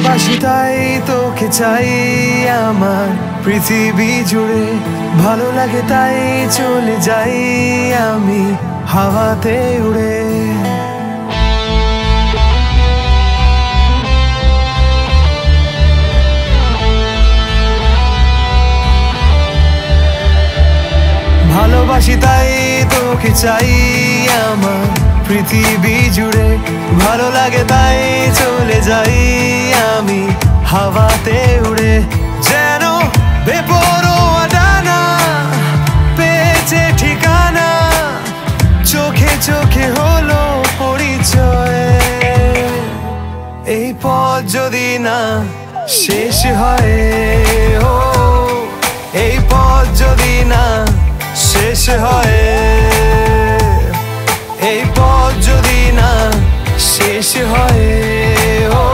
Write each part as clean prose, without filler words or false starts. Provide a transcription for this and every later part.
ভালোবাসি তাই তোকে চাই আমার পৃথিবী জুড়ে, ভালো লাগে তাই চলে যাই আমি হাওয়াতে উড়ে। ভালোবাসি তাই তোকে চাই আমার পৃথিবী জুড়ে, ভালো লাগে তাই চলে যাই আমি হাওয়াতে উড়ে। যেন বেপরোয়া ডানা পেয়েছে ঠিকানা, চোখে চোখে হলো পরিচয়। এই পথ যদি না শেষ হয়, ও এই পথ যদি না শেষ হয়, এই পথ যদি না শেষ হয়, ও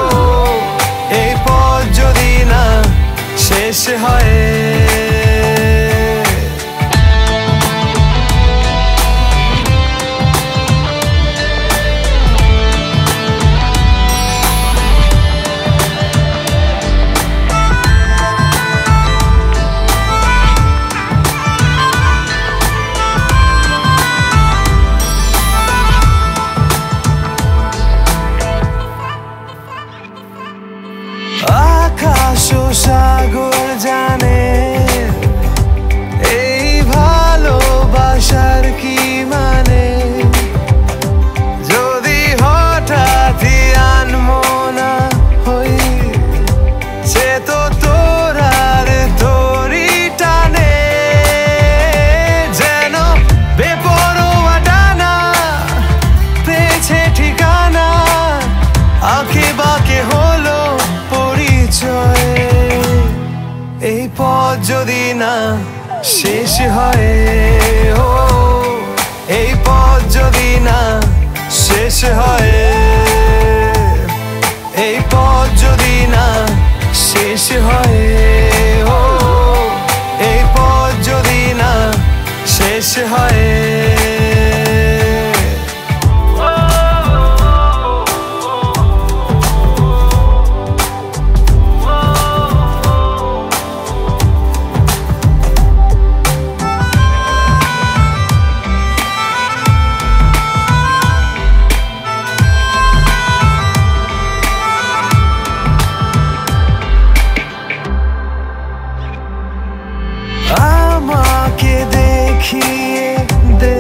এই পথ যদি না শেষ হয়। আকাশ ও সাগর জানে এই ভালোবাসার কি মানে, যদি হঠাৎই আনমনা হই সে তো তোর আর তোরই টানে। যেন বেপরোয়া ডানা পেয়েছে ঠিকানা, আঁকে বাঁকে হলো পরিচয়। এই পথ যদি না শেষ হয়, ও এই পথ যদি না শেষ হয়, এই পথ যদি না শেষ হয়, ও এই পথ যদি না শেষ হয়। আমাকে দেখিয়ে দে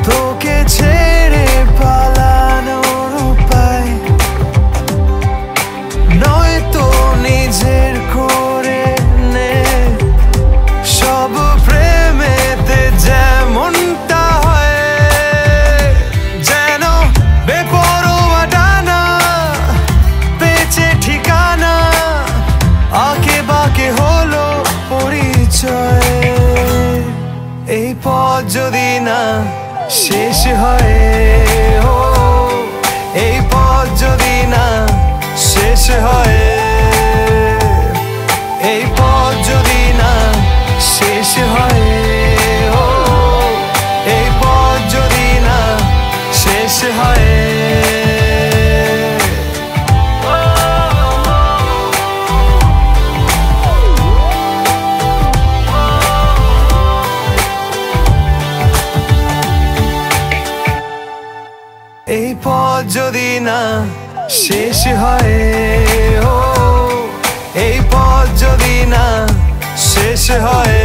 তোকে ছেড়ে পালানোর উপায়, নয়তো নিজের করে নে সব প্রেমেতে যেমনটা হয়। যেন বেপরোয়া ডানা পেয়েছে ঠিকানা, আঁকে বাঁকে হলো পরিচয়। এই পথ যদি না শেষ হয়, ও এই পথ যদি না শেষ হয়, এই পথ যদি না শেষ হয়, ও এই পথ যদি না শেষ হয়। এই পথ যদি না শেষ হয়, ও এই পথ যদি না শেষ হয়,